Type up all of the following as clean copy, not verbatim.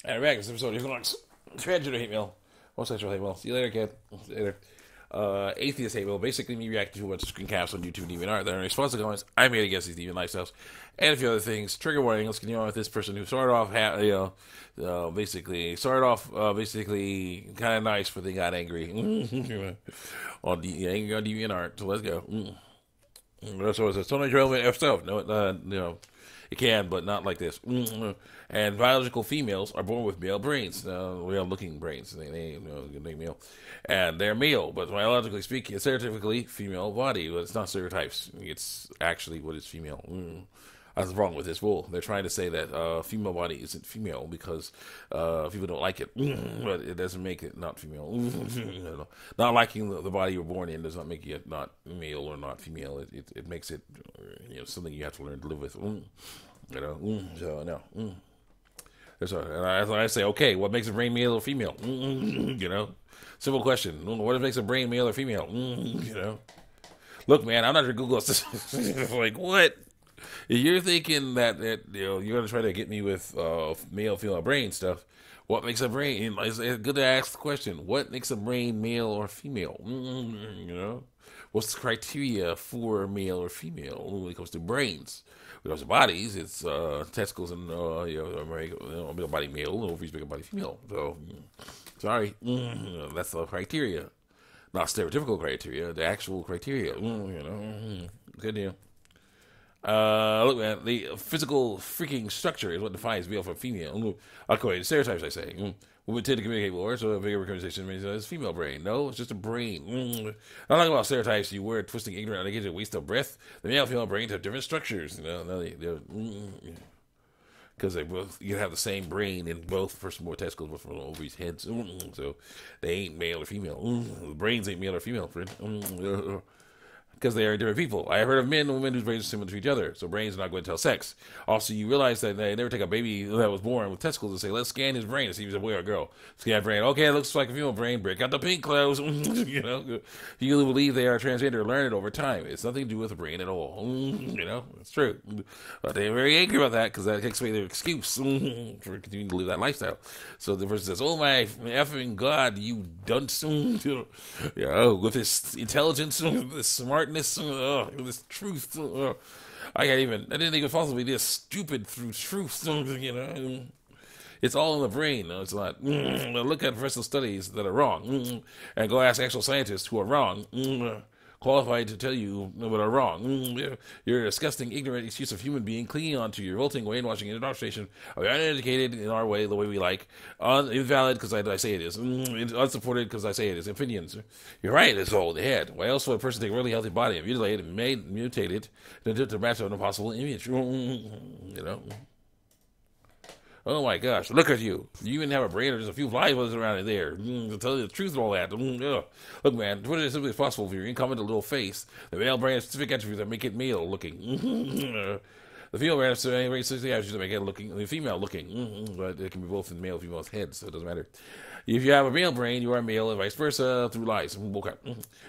And back to this episode of Transgender hate mail. Homosexual hate mail. See you later, kid. See you later. Atheist hate mail. Basically, me reacting to a bunch of screencasts on YouTube and DeviantArt. They're in response to comments I made against these deviant lifestyles and a few other things. Trigger warning. Let's continue on with this person who started off, basically kind of nice, but they got angry angry on DeviantArt. So let's go. So it says, totally relevant F stuff. No, it can, but not like this. And biological females are born with male brains, male-looking brains. They male, and they're male, but biologically speaking, it's stereotypically female body. But it's not stereotypes. It's actually what is female. That's wrong with this rule. They're trying to say that female body isn't female because people don't like it, but it doesn't make it not female. Not liking the body you're born in does not make it not male or not female. It makes it something you have to learn to live with. So no. And I say, okay, what makes a brain male or female? Simple question. What makes a brain male or female? Look, man, I'm not your Google assistant. Like, what? You're thinking that you're gonna try to get me with male female brain stuff. What makes a brain? It's good to ask the question. What makes a brain male or female? What's the criteria for male or female when it comes to brains? When it comes to bodies, it's testicles and middle body male, ovaries, bigger body female. So sorry, that's the criteria, not stereotypical criteria. The actual criteria. Good deal. Look, man, the physical freaking structure is what defines male from female. Okay, stereotypes, I say. Women tend to communicate more, so a bigger representation means it's female brain. No, it's just a brain. I'm not talking about stereotypes. You were twisting ignorant, I get a waste of breath. The male and female brains have different structures. Because they both, you have the same brain in both first more testicles, both from ovaries, heads. So they ain't male or female. The brains ain't male or female, friend. Because they are different people. I have heard of men and women whose brains are similar to each other, so brains are not going to tell sex. Also, you realize that they never take a baby that was born with testicles and say, let's scan his brain to see if he's a boy or a girl. Scan brain, okay, it looks like a female brain, break out the pink clothes. You believe they are transgender, learn it over time. It's nothing to do with the brain at all. It's true. But they're very angry about that because that takes away their excuse for continuing to live that lifestyle. So the person says, oh my effing God, you dunce. With this intelligence, this smartness, this truth. I didn't think it was possible to be this stupid through truth. It's all in the brain. No, it's not. Look at professional studies that are wrong, and go ask actual scientists who are wrong, qualified to tell you what are wrong. You're a disgusting, ignorant excuse of human being clinging on to your revolting, brainwashing indoctrination of uneducated in our way, the way we like, invalid because I say it is, unsupported because I say it is, opinions. You're right, it's all in the head. Why else would a person take a really healthy body and mutilate it and mutate it to match an impossible image? Oh my gosh, look at you. You even have a brain or just a few fly buzzing around in there. To tell you the truth and all that. Look, man, put it as simply as possible for your incompetent little face. The male brain has specific attributes that make it male looking. The female brain has very specific attributes that make it looking, female looking. But it can be both in male and female's heads, so it doesn't matter. If you have a male brain, you are male, and vice versa through lies. Okay.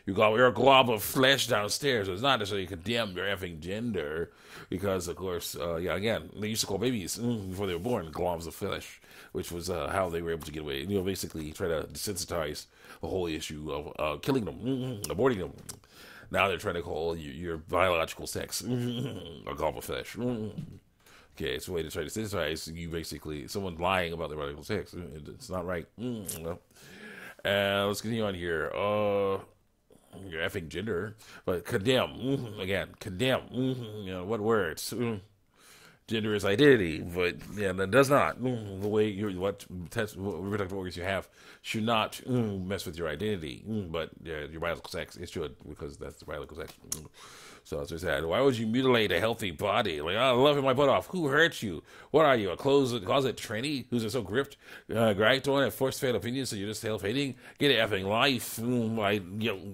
You're a glob of flesh downstairs. So it's not necessarily condemn your effing gender, because of course, again, they used to call babies before they were born globs of flesh, which was how they were able to get away. Basically try to desensitize the whole issue of killing them, aborting them. Now they're trying to call your biological sex a glob of flesh. Okay, it's a way to try to synthesize you basically someone lying about their biological sex. It's not right. Let's continue on here. Your effing gender, but condemn again. Condemn. What words? Gender is identity, but that does not. The way what reproductive organs you have should not mess with your identity. But your biological sex, it should, because that's the biological sex. So that's what I said. Why would you mutilate a healthy body? Like, I love my butt off. Who hurt you? What are you, a closet tranny who's so gripped, right? Don't have force fed opinions, so you're just self-hating? Get a effing life by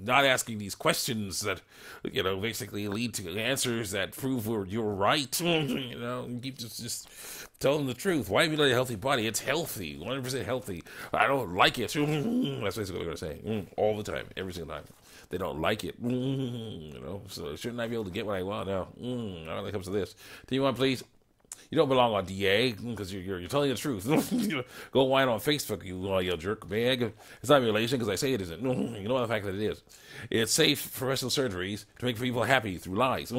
not asking these questions that basically lead to answers that prove you're right. Keep just telling the truth. Why mutilate a healthy body? It's healthy, 100% healthy. I don't like it. That's basically what they're going to say all the time, every single time. They don't like it, so shouldn't I be able to get what I want now? When it comes to this, do you want, please? You don't belong on DA because you're telling the truth. Go whine on Facebook, you jerk bag. It's not mutilation because I say it isn't. You know the fact that it is. It's safe professional surgeries to make people happy through lies,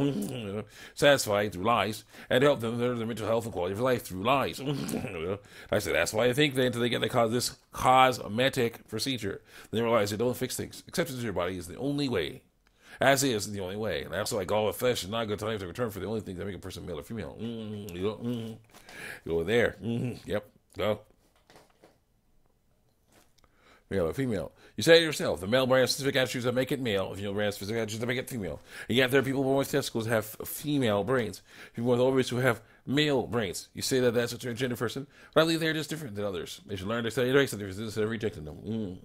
satisfied through lies, and help them their mental health and quality of life through lies. I said that's why I think until they get this cosmetic procedure, they realize they don't fix things. Acceptance of your body is the only way. As is the only way. And that's like all the flesh is not a good time to return for the only thing that make a person male or female. Go there. Yep. Go. Male or female. You say to yourself, the male brand has specific attributes that make it male. The female brand has specific attributes that make it female. And yet there are people born with testicles who have female brains. People with ovaries who have male brains. You say that that's a transgender person, but I believe they're just different than others. They should learn to study race and differences instead of rejecting them.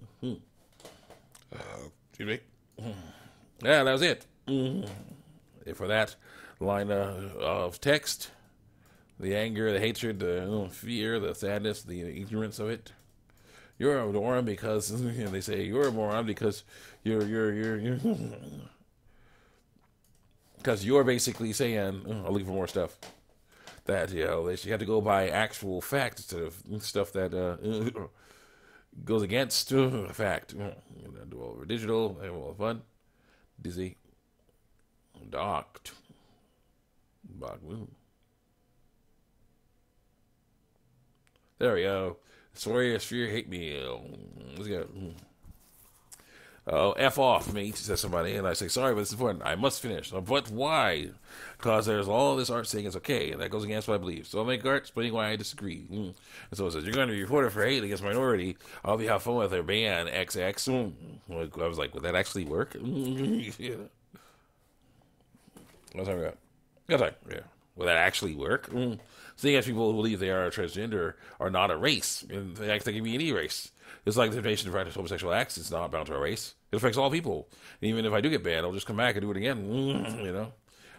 Excuse me. Yeah, that was it. And for that line of text, the anger, the hatred, the fear, the sadness, the ignorance of it. You're a moron because they say you're a moron because you're because you're basically saying I'll leave for more stuff that you have to go by actual fact instead of stuff that goes against fact. Do all over digital, have all fun. Dizzy. Docked. There we go. Sorry, fear, hate me. Let's go. Oh, F off, mate, says somebody. And I say, sorry, but it's important. I must finish. But why? Because there's all this art saying it's okay, and that goes against what I believe. So I'll make art explaining why I disagree. And so it says, you're going to be reported for hate against minority. I'll be have fun with their band, XX. I was like, would that actually work? Yeah. What's that about? Yeah. Will that actually work? Seeing as people who believe they are a transgender are not a race. And they act like it can be any race. It's like the temptation to practice homosexual acts. It's not bound to a race. It affects all people. And even if I do get banned, I'll just come back and do it again.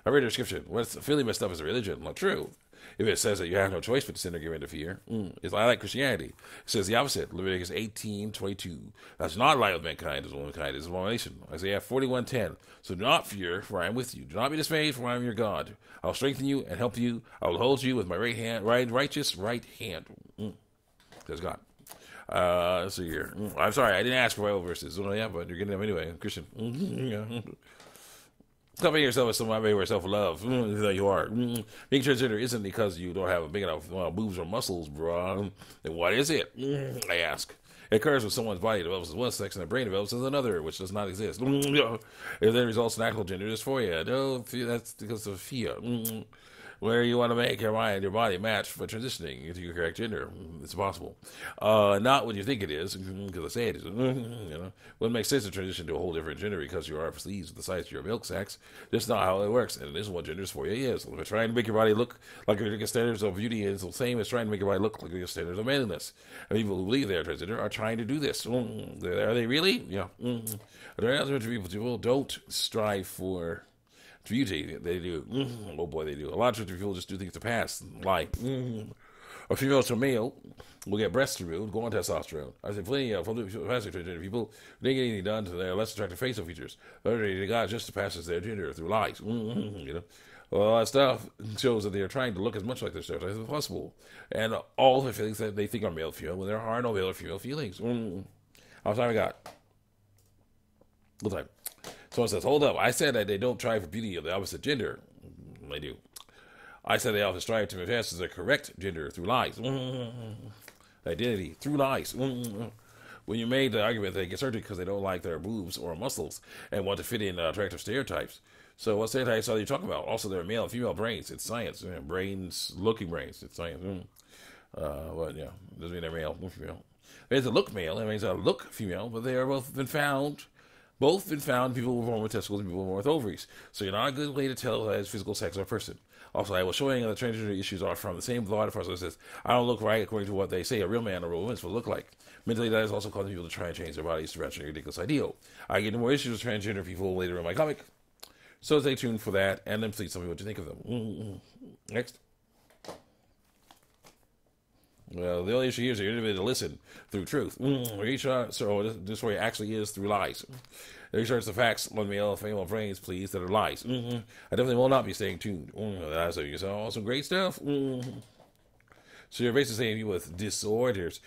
I read the description. What's really messed up is a religion. Not true. If it says that you have no choice but to sin or give in to fear, it's I like Christianity. It says the opposite. Leviticus 18:22. That's not lie with mankind, as womankind is abomination. Isaiah 41:10. So do not fear, for I am with you. Do not be dismayed, for I am your God. I will strengthen you and help you. I will hold you with my righteous right hand. Says God. So here. I'm sorry, I didn't ask for Bible verses. But you're getting them anyway. Christian. Stop making yourself as someone making yourself love. That you are. Being transgender isn't because you don't have big enough boobs or muscles, bro. Then what is it? I ask. It occurs when someone's body develops as one sex and their brain develops as another, which does not exist. If then results in actual gender dysphoria, no, that's because of fear. Where you want to make your mind, your body match for transitioning into your correct gender. It's possible. Not what you think it is, because I say it is. What makes sense to transition to a whole different gender because you are pleased with the size of your milk sacs. That's not how it works, and it isn't what gender dysphoria is. If trying to make your body look like your standards of beauty is the same as trying to make your body look like your standards of manliness. And people who believe they are transgender are trying to do this. Are they really? Yeah. There are other people don't strive for beauty. They do. Oh boy, they do. A lot of people just do things to pass. Like, a female to male will get breast removed, go on testosterone. I said plenty of transgender people who didn't get anything done to their less attractive facial features. They got just to pass as their gender through lies. All that stuff shows that they are trying to look as much like their stereotypes as possible. And all the feelings that they think are male female when there are no male or female feelings. How much time I got? What time? Someone says, hold up. I said that they don't try for beauty of the opposite gender. They do. I said they often strive to manifest as their correct gender through lies. Identity through lies. When you made the argument, they get surgery because they don't like their boobs or muscles and want to fit in attractive stereotypes. So what stereotypes are you talking about? Also, there are male and female brains. It's science. Looking brains. It's science. Doesn't mean they're male or female. It means they look male. It means they look female, but they are both been found people were born with testicles and people were born with ovaries. So you're not a good way to tell as physical sex of a person. Also, I was showing that transgender issues are from the same thought process that says, I don't look right according to what they say a real man or a real woman is supposed to look like. Mentally, that is also causing people to try and change their bodies to match a ridiculous ideal. I get into more issues with transgender people later in my comic. So stay tuned for that, and then please tell me what you think of them. Next. Well, the only issue here is you're able to listen through truth. Research, so this way it actually is through lies. Research the facts on male and female brains, please, that are lies. I definitely will not be staying tuned. So you saw some great stuff. So you're basically saying people with disorders